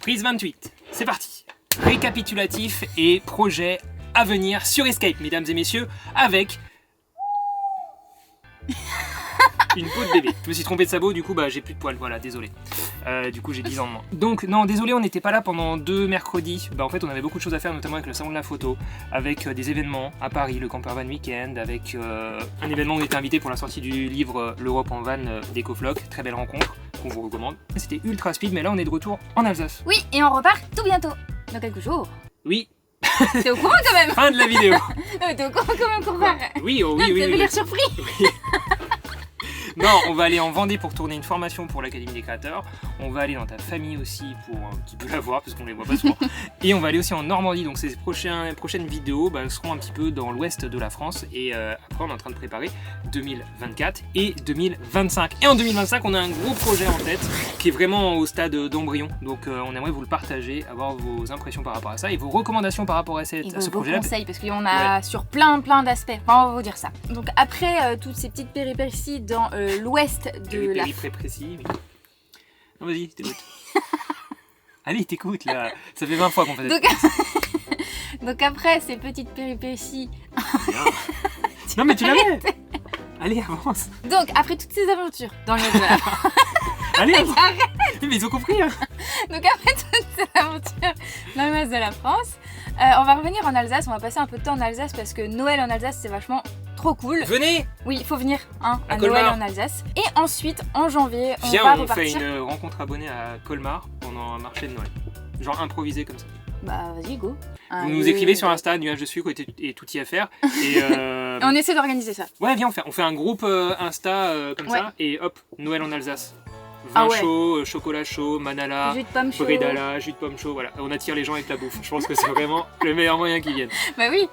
Prise 28, c'est parti. Récapitulatif et projet à venir sur Escape, mesdames et messieurs, avec une peau de bébé. Je me suis trompé de sabot, du coup j'ai plus de poils, voilà, désolé. Du coup j'ai 10 ans de moins. Donc non, désolé, on n'était pas là pendant 2 mercredis. En fait on avait beaucoup de choses à faire, notamment avec le salon de la photo, avec des événements à Paris, le Camper Van Weekend, avec un événement où on était invité pour la sortie du livre L'Europe en van d'Ecofloc. Très belle rencontre qu'on vous recommande. C'était ultra speed, mais là on est de retour en Alsace. Oui, et on repart tout bientôt, dans quelques jours. Oui. T'es au courant quand même? Fin de la vidéo. Non mais t'es au courant quand même qu'on part. Oui, oh, oui, non, oui. T'avais l'air surpris. Oui. Non, on va aller en Vendée pour tourner une formation pour l'Académie des créateurs. On va aller dans ta famille aussi pour qui peut la voir parce qu'on les voit pas souvent. Et on va aller aussi en Normandie. Donc ces prochaines vidéos seront un petit peu dans l'ouest de la France. Et après on est en train de préparer 2024 et 2025. Et en 2025 on a un gros projet en tête qui est vraiment au stade d'embryon. Donc on aimerait vous le partager, avoir vos impressions par rapport à ça et vos recommandations par rapport à ce projet-là. Vos conseils parce qu'on a sur plein d'aspects. Enfin, on va vous dire ça. Donc après toutes ces petites péripéties dans l'ouest de la... précis. Non, vas-y, t'écoute. Allez, t'écoute là. Ça fait 20 fois qu'on fait ça. Donc après ces petites péripéties... Non mais tu l'avais. Allez, avance. Donc après toutes ces aventures dans l'ouest de la France... Allez, arrête. Mais ils ont compris hein. Donc après toutes ces aventures dans l'ouest de la France, on va revenir en Alsace. On va passer un peu de temps en Alsace parce que Noël en Alsace c'est vachement... trop cool. Venez. Oui, il faut venir à Colmar. Noël en Alsace. Et ensuite, en janvier, on Viens, va on repartir. fait une rencontre abonnée à Colmar pendant un marché de Noël. Genre improvisé comme ça. Bah vas-y, go. Vous nous écrivez sur Insta, nuage de sucre et tout y à faire. Et on essaie d'organiser ça. Ouais, viens, on fait un groupe Insta comme ça et hop, Noël en Alsace. Vin chaud, chocolat chaud, manala, jus de pomme chaud, bredala, jus de pomme chaud, voilà. On attire les gens avec la bouffe. Je pense que c'est vraiment le meilleur moyen qu'ils viennent. Bah oui.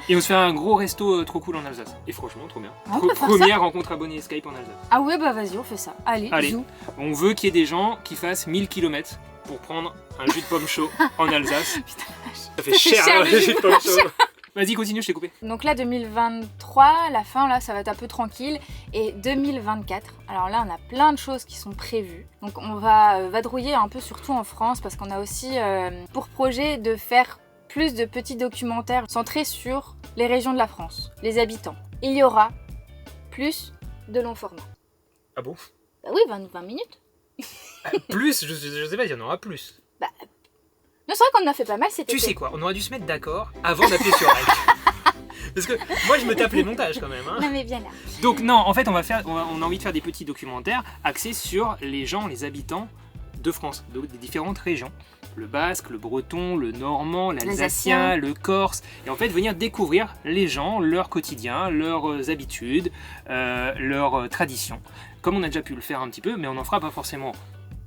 Et on se fait un gros resto trop cool en Alsace. Et franchement, trop bien. Première rencontre abonnée Skype en Alsace. Ah ouais, bah vas-y, on fait ça. Allez. Zou. On veut qu'il y ait des gens qui fassent 1000 km pour prendre un jus de pomme chaud en Alsace. Putain, ça fait cher le jus de pomme chaud. Vas-y, continue, je t'ai coupé. Donc là, 2023, la fin, là, ça va être un peu tranquille. Et 2024, alors là, on a plein de choses qui sont prévues. Donc on va vadrouiller un peu surtout en France parce qu'on a aussi pour projet de faire plus de petits documentaires centrés sur les régions de la France, les habitants. Il y aura plus de long format. Ah bon? Bah oui, 20 minutes. Plus? Je sais pas, il y en aura plus. Bah... Non, c'est vrai qu'on en a fait pas mal cet été. Tu sais quoi, on aurait dû se mettre d'accord avant d'appuyer sur like. Parce que moi je me tape les montages quand même. Hein. Non mais bien là. Donc non, en fait on a envie de faire des petits documentaires axés sur les gens, les habitants de France, des différentes régions. Le basque, le breton, le normand, l'alsacien, le corse. Et en fait venir découvrir les gens, leur quotidien, leurs habitudes, leurs traditions. Comme on a déjà pu le faire un petit peu, mais on n'en fera pas forcément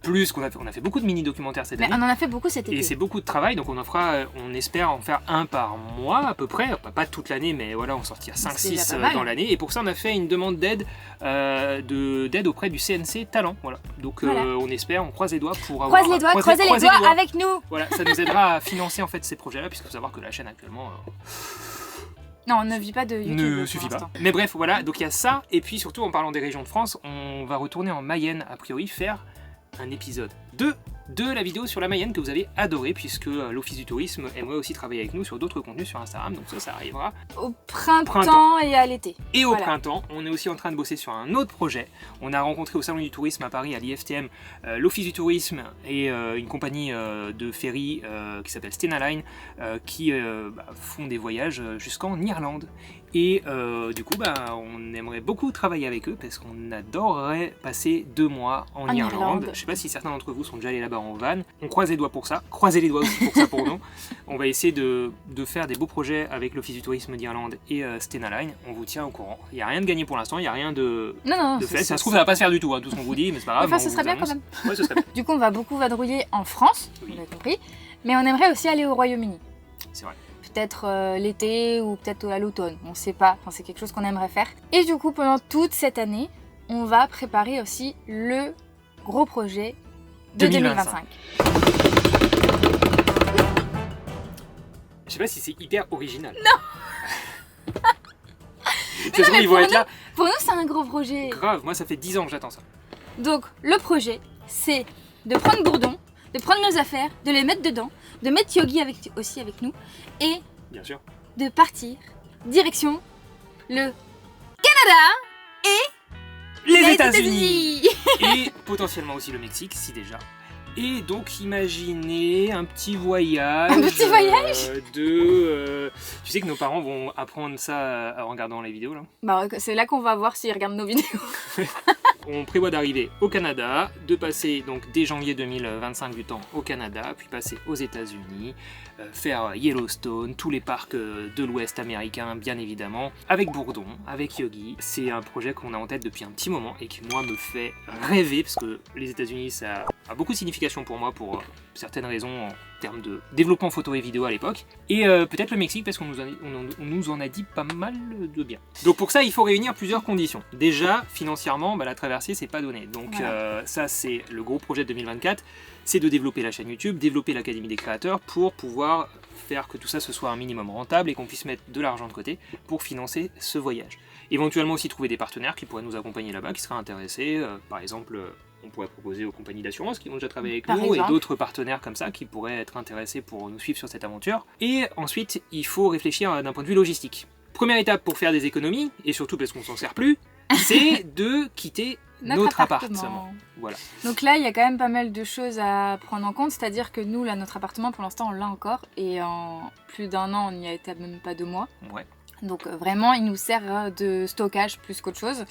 plus qu'on a fait. On a fait beaucoup de mini-documentaires cette année. On en a fait beaucoup cet été. Et c'est beaucoup de travail, donc on espère en faire un par mois à peu près. Pas toute l'année, mais voilà, on sortira 5-6 dans l'année. Et pour ça, on a fait une demande d'aide auprès du CNC Talent. Voilà. Donc on espère, on croise les doigts pour avoir... Croisez les doigts avec nous. Voilà, ça nous aidera à financer en fait ces projets-là, puisqu'il faut savoir que la chaîne actuellement... Non, on ne vit pas de YouTube. Ne suffit pas. Mais bref, voilà, donc il y a ça. Et puis surtout, en parlant des régions de France, on va retourner en Mayenne, a priori, faire un épisode 2 de la vidéo sur la Mayenne que vous avez adoré, puisque l'Office du Tourisme aimerait aussi travailler avec nous sur d'autres contenus sur Instagram, donc ça arrivera au printemps et à l'été. Et au printemps, on est aussi en train de bosser sur un autre projet. On a rencontré au Salon du Tourisme à Paris, à l'IFTM, l'Office du Tourisme et une compagnie de ferry qui s'appelle Stena Line, qui font des voyages jusqu'en Irlande. Et du coup, on aimerait beaucoup travailler avec eux parce qu'on adorerait passer 2 mois en Irlande. Je sais pas si certains d'entre vous sont déjà allés là-bas en van. On croise les doigts pour ça. Croisez les doigts aussi pour ça pour nous. On va essayer de faire des beaux projets avec l'Office du Tourisme d'Irlande et Stena Line. On vous tient au courant. Il n'y a rien de gagné pour l'instant. Il n'y a rien de fait. Ça se trouve, ça va pas se faire du tout, hein, tout ce qu'on vous dit, mais c'est pas grave. Enfin, ce serait bien quand même. Ouais, ce serait bien. Du coup, on va beaucoup vadrouiller en France, vous avez compris. Mais on aimerait aussi aller au Royaume-Uni. C'est vrai. Peut-être l'été ou peut-être à l'automne, on ne sait pas, enfin, c'est quelque chose qu'on aimerait faire. Et du coup, pendant toute cette année, on va préparer aussi le gros projet de 2025. Je sais pas si c'est hyper original. Non. Ça se trouve, ils vont être là. Pour nous, c'est un gros projet. Grave, moi ça fait 10 ans que j'attends ça. Donc, le projet, c'est de prendre Bourdon, de prendre nos affaires, de les mettre dedans, de mettre Yogi aussi avec nous et Bien sûr. de partir direction le Canada et Les États-Unis et potentiellement aussi le Mexique, si déjà. Et donc imaginez un petit voyage. Un petit voyage tu sais que nos parents vont apprendre ça en regardant les vidéos là. Bah, c'est là qu'on va voir s'ils regardent nos vidéos. On prévoit d'arriver au Canada, de passer donc dès janvier 2025 du temps au Canada, puis passer aux États-Unis, faire Yellowstone, tous les parcs de l'Ouest américain bien évidemment, avec Bourdon, avec Yogi. C'est un projet qu'on a en tête depuis un petit moment et qui moi me fait rêver parce que les États-Unis ça a beaucoup de signification pour moi pour certaines raisons en termes de développement photo et vidéo à l'époque, et peut-être le Mexique parce qu'on nous en a dit pas mal de bien. Donc pour ça il faut réunir plusieurs conditions. Déjà financièrement la traversée c'est pas donné, donc voilà. Ça c'est le gros projet de 2024, c'est de développer la chaîne YouTube, développer l'Académie des créateurs pour pouvoir faire que tout ça ce soit un minimum rentable et qu'on puisse mettre de l'argent de côté pour financer ce voyage. Éventuellement aussi trouver des partenaires qui pourraient nous accompagner là-bas, qui seraient intéressés, par exemple on pourrait proposer aux compagnies d'assurance qui ont déjà travaillé avec nous et d'autres partenaires comme ça qui pourraient être intéressés pour nous suivre sur cette aventure. Et ensuite, il faut réfléchir d'un point de vue logistique. Première étape pour faire des économies, et surtout parce qu'on s'en sert plus, c'est de quitter notre appartement. Voilà. Donc là, il y a quand même pas mal de choses à prendre en compte, c'est-à-dire que nous, là, notre appartement, pour l'instant, on l'a encore, et en plus d'1 an, on n'y a été même pas 2 mois. Ouais. Donc vraiment, il nous sert de stockage plus qu'autre chose.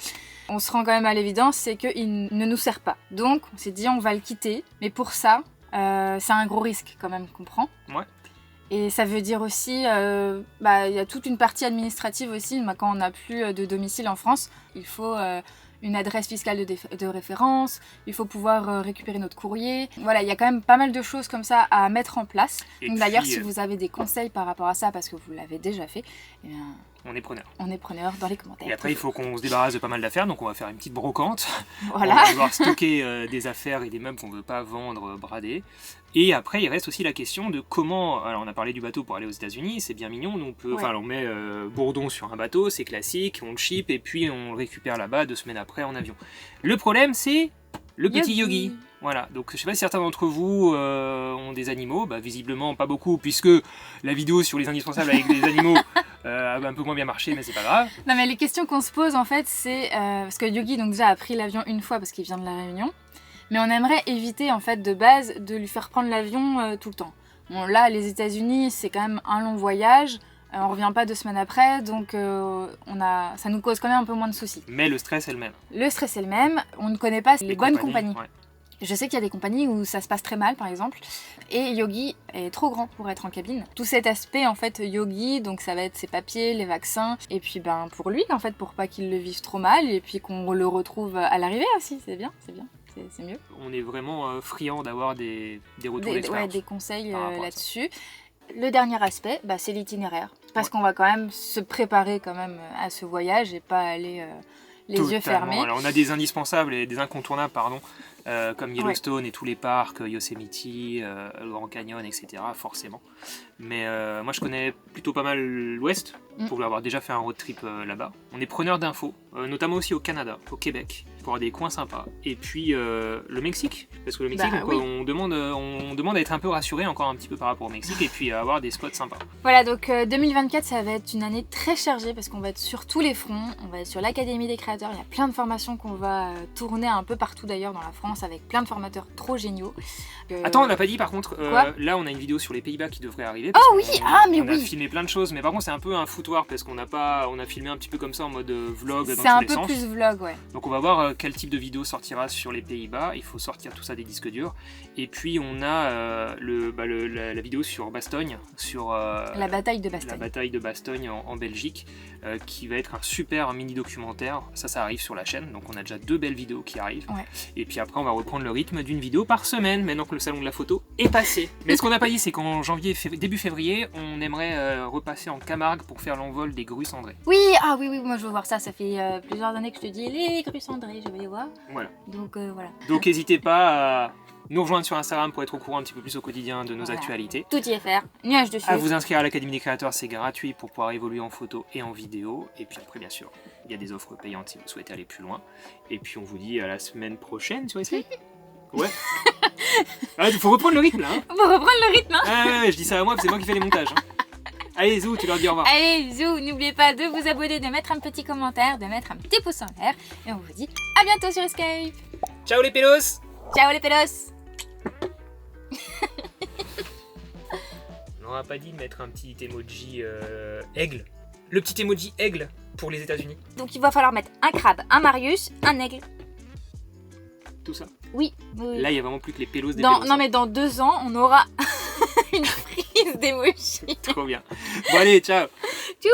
On se rend quand même à l'évidence, c'est qu'il ne nous sert pas. Donc on s'est dit, on va le quitter. Mais pour ça, c'est un gros risque quand même qu'on prend. Ouais. Et ça veut dire aussi, il y a toute une partie administrative aussi. Quand on n'a plus de domicile en France, il faut une adresse fiscale de référence, il faut pouvoir récupérer notre courrier. Voilà, il y a quand même pas mal de choses comme ça à mettre en place. Donc d'ailleurs, si vous avez des conseils par rapport à ça, parce que vous l'avez déjà fait, eh bien, on est preneur. On est preneur dans les commentaires. Et après, il faut qu'on se débarrasse de pas mal d'affaires, donc on va faire une petite brocante. Voilà. On va devoir stocker des affaires et des meubles qu'on ne veut pas vendre bradés. Et après, il reste aussi la question de comment... Alors, on a parlé du bateau pour aller aux États-Unis, c'est bien mignon. On met Bourdon sur un bateau, c'est classique, on le ship et puis on le récupère là-bas 2 semaines après en avion. Le problème, c'est le petit Yogi. Voilà, donc je sais pas si certains d'entre vous ont des animaux, visiblement pas beaucoup, puisque la vidéo sur les indispensables avec des animaux a un peu moins bien marché, mais c'est pas grave. Non mais les questions qu'on se pose en fait, c'est parce que Yogi donc déjà a pris l'avion une fois parce qu'il vient de la Réunion, mais on aimerait éviter en fait de base de lui faire prendre l'avion tout le temps. Bon là les États-Unis c'est quand même un long voyage. On revient pas 2 semaines après, donc ça nous cause quand même un peu moins de soucis. Mais le stress est le même. Le stress est le même, on ne connaît pas les bonnes compagnies. Ouais. Je sais qu'il y a des compagnies où ça se passe très mal, par exemple, et Yogi est trop grand pour être en cabine. Tout cet aspect, en fait, Yogi, donc ça va être ses papiers, les vaccins, et puis pour lui, en fait, pour pas qu'il le vive trop mal, et puis qu'on le retrouve à l'arrivée aussi, c'est bien, c'est mieux. On est vraiment friand d'avoir des retours d'expérience. Des conseils là-dessus. Le dernier aspect, c'est l'itinéraire, parce qu'on va quand même se préparer quand même à ce voyage et pas aller les yeux fermés. Alors, on a des indispensables et des incontournables, comme Yellowstone et tous les parcs, Yosemite, le Grand Canyon, etc. forcément. Mais moi je connais plutôt pas mal l'Ouest, pour avoir déjà fait un road trip là-bas. On est preneur d'infos, notamment aussi au Canada, au Québec, pour avoir des coins sympas. Et puis le Mexique, parce que le Mexique, on demande à être un peu rassuré encore un petit peu par rapport au Mexique, et puis à avoir des spots sympas. Voilà, donc 2024 ça va être une année très chargée, parce qu'on va être sur tous les fronts, on va être sur l'Académie des créateurs, il y a plein de formations qu'on va tourner un peu partout d'ailleurs dans la France, avec plein de formateurs trop géniaux. Attends, on n'a pas dit par contre, là on a une vidéo sur les Pays-Bas qui devrait arriver. Oh oui, on a filmé plein de choses, mais par contre c'est un peu un foutoir parce qu'on a filmé un petit peu comme ça en mode vlog dans tous les sens. C'est un peu plus vlog, ouais. Donc on va voir quel type de vidéo sortira sur les Pays-Bas, il faut sortir tout ça des disques durs. Et puis on a la vidéo sur Bastogne, sur la bataille de Bastogne. La bataille de Bastogne en Belgique, qui va être un super mini documentaire. Ça arrive sur la chaîne, donc on a déjà 2 belles vidéos qui arrivent. Ouais. Et puis après on va reprendre le rythme d'une vidéo par semaine, maintenant que le salon de la photo est passé. Mais ce qu'on n'a pas dit, c'est qu'en début février, on aimerait repasser en Camargue pour faire l'envol des grues cendrées. Oui, moi je veux voir ça. Ça fait plusieurs années que je te dis les grues cendrées, je vais les voir. Voilà. Donc voilà. Donc n'hésitez pas à nous rejoindre sur Instagram pour être au courant un petit peu plus au quotidien de nos actualités. Tout y est faire, nuage dessus. À vous inscrire à l'Académie des créateurs, c'est gratuit pour pouvoir évoluer en photo et en vidéo. Et puis après, bien sûr, il y a des offres payantes si vous souhaitez aller plus loin. Et puis on vous dit à la semaine prochaine sur Esprit. Ouais. Ah, faut reprendre le rythme là. Hein. On va reprendre le rythme, hein. Ah ouais, je dis ça à moi, c'est moi qui fais les montages. Hein. Allez, Zou, tu leur dis au revoir. Allez, bisous, n'oubliez pas de vous abonner, de mettre un petit commentaire, de mettre un petit pouce en l'air. Et on vous dit à bientôt sur Escape. Ciao les pélos. Ciao les pélos. On n'aura pas dit de mettre un petit emoji aigle. Le petit emoji aigle pour les États-Unis. Donc il va falloir mettre un crabe, un Marius, un aigle. Tout ça. Oui, oui. Là, il y a vraiment plus que les pélos des pélos. Non, mais dans 2 ans, on aura une frise d'emoji. Trop bien. Bon allez, ciao. Tchou.